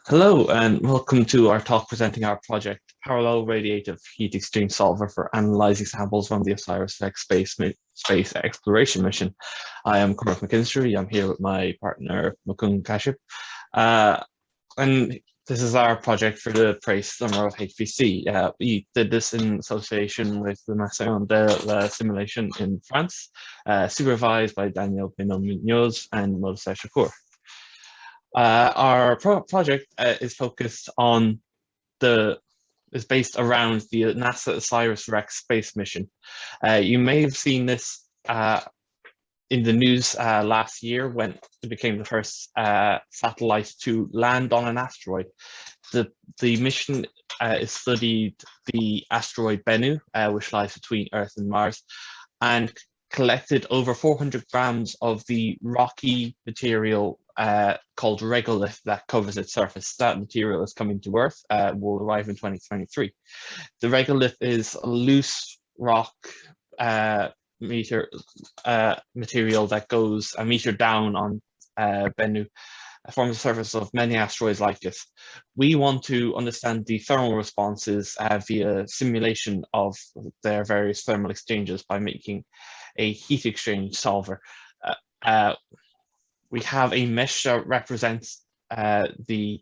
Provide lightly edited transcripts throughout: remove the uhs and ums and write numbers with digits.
Hello and welcome to our talk presenting our project, Parallel Radiative Heat Exchange Solver for Analyzing Samples from the OSIRIS-REX space Exploration Mission. I am Cormac McKinstry. I'm here with my partner, Mukund Kashyap. And this is our project for the price summer of HPC. We did this in association with the Maison de la Simulation in France, supervised by Daniel Pinot-Munoz and Moses Shakur. Our project is focused on is based around the NASA OSIRIS-REX space mission. You may have seen this in the news last year when it became the first satellite to land on an asteroid. The mission studied the asteroid Bennu, which lies between Earth and Mars, and collected over 400 grams of the rocky material called regolith that covers its surface. That material is coming to Earth, will arrive in 2023. The regolith is a loose rock material that goes a meter down on Bennu, forms the surface of many asteroids like this. We want to understand the thermal responses via simulation of their various thermal exchanges by making a heat exchange solver. We have a mesh that represents the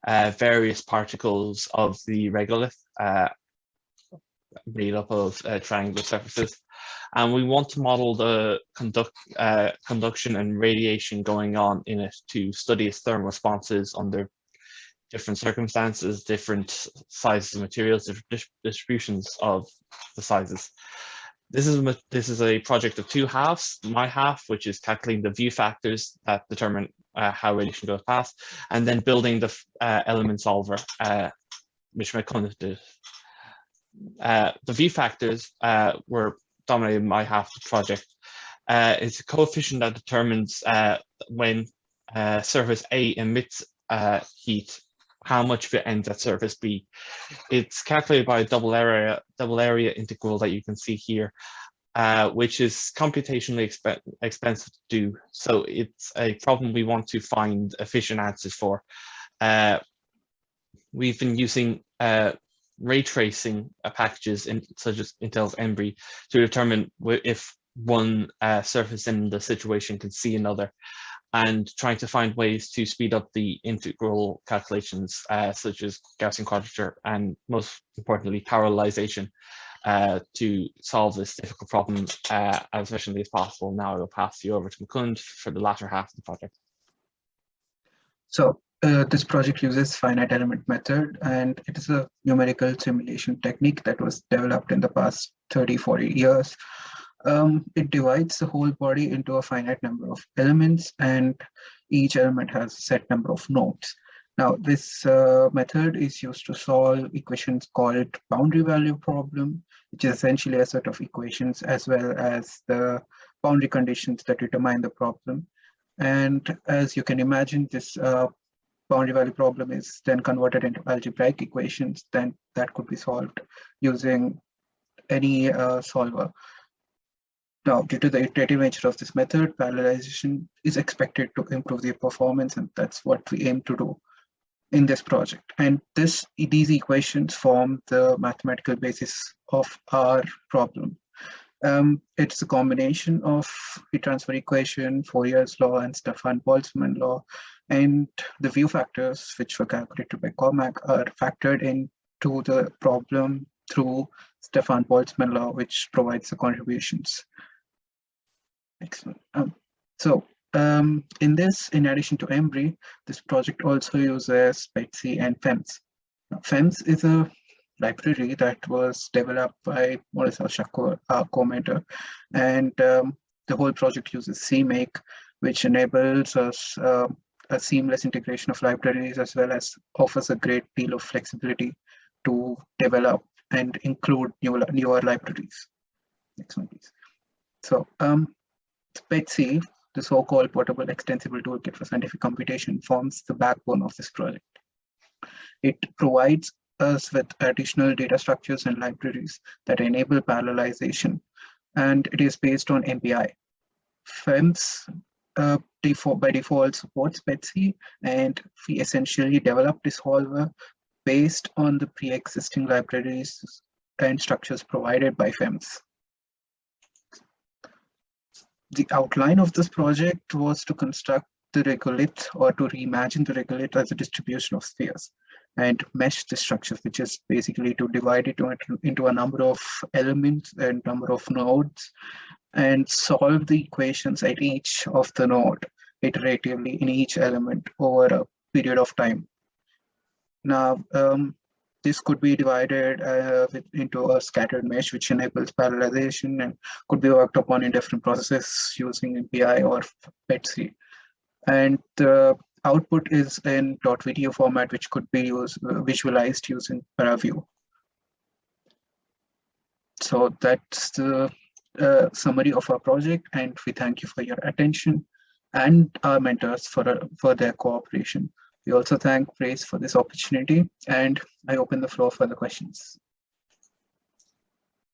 various particles of the regolith made up of triangular surfaces. And we want to model the conduction and radiation going on in it to study its thermal responses under different circumstances, different sizes of materials, different distributions of the sizes. This is a project of two halves. My half, which is calculating the view factors that determine how radiation goes past, and then building the element solver, which Mukund did. The view factors were dominating my half of the project. It's a coefficient that determines when surface A emits heat, how much of it ends at surface B. It's calculated by a double area integral that you can see here, which is computationally expensive to do. So it's a problem we want to find efficient answers for. We've been using ray tracing packages such as Intel's Embry to determine if one surface in the situation can see another, and trying to find ways to speed up the integral calculations such as Gaussian quadrature and, most importantly, parallelization to solve this difficult problem as efficiently as possible. Now I will pass you over to Mukund for the latter half of the project. So this project uses finite element method, and it is a numerical simulation technique that was developed in the past 30-40 years. It divides the whole body into a finite number of elements, and each element has a set number of nodes. Now, this method is used to solve equations called boundary value problem, which is essentially a set of equations as well as the boundary conditions that determine the problem. And as you can imagine, this boundary value problem is then converted into algebraic equations, then that could be solved using any solver. Now, due to the iterative nature of this method, parallelization is expected to improve the performance, and that's what we aim to do in this project. And these equations form the mathematical basis of our problem. It's a combination of heat transfer equation, Fourier's law, and Stefan-Boltzmann law, and the view factors, which were calculated by Cormac, are factored into the problem through Stefan-Boltzmann law, which provides the contributions. Excellent. In addition to Embry, this project also uses PETSC and FEMS. Now, FEMS is a library that was developed by Moses Shakur, our co-mentor, and the whole project uses CMake, which enables us a seamless integration of libraries, as well as offers a great deal of flexibility to develop and include newer libraries. Next one, please. So, PETSC, the so-called Portable Extensible Toolkit for Scientific Computation, forms the backbone of this project. It provides us with additional data structures and libraries that enable parallelization, and it is based on MPI. FEMS by default supports PETSC, and we essentially developed this solver based on the pre-existing libraries and structures provided by FEMS. The outline of this project was to construct the regolith, or to reimagine the regolith as a distribution of spheres, and mesh the structure, which is basically to divide it into a number of elements and number of nodes, and solve the equations at each of the node iteratively in each element over a period of time. Now, this could be divided into a scattered mesh, which enables parallelization and could be worked upon in different processes using MPI or PETSC. And the output is in .video format, which could be visualized using ParaView. So that's the summary of our project, and we thank you for your attention and our mentors for their cooperation. We also thank Praise for this opportunity, and I open the floor for the questions.